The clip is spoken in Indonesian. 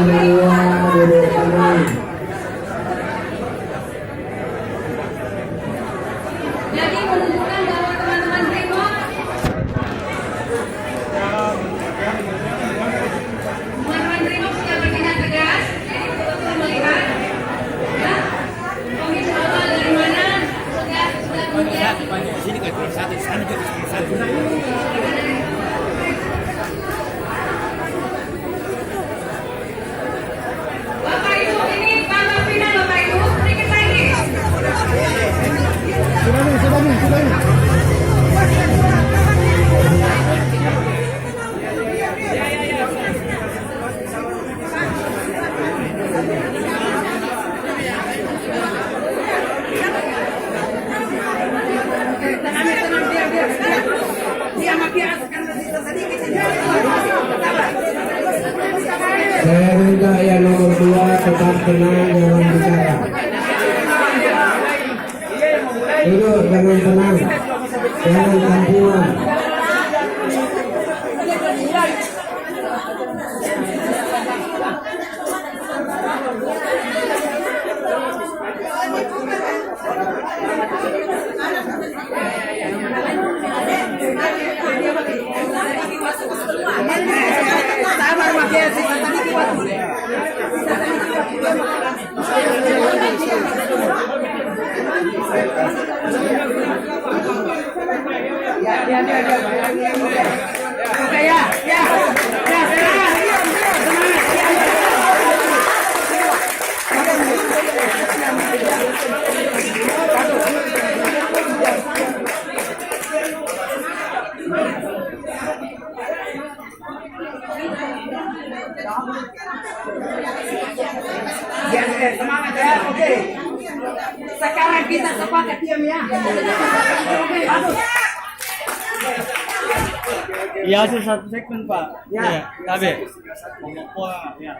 kedua duduk tenang. Jadi menunjukkan bahwa teman-teman Brimob sudah bertindak tegas. Jadi betul-betul melihat ya komisi awal dari mana sudah kemudian sini kan satu sana juga satu. Bapak Ibu ini Bapak Final Bapak Ibu sedikit lagi. Saya minta yang nomor 2 tetap tenang, jangan bicara. Duduk dengan tenang, jangan kampungan. Semangat ya, oke. Sekarang kita sepakat diam ya. Oke, bagus. Iya, 1 segmen Pak. Ya. Tabe. Ya.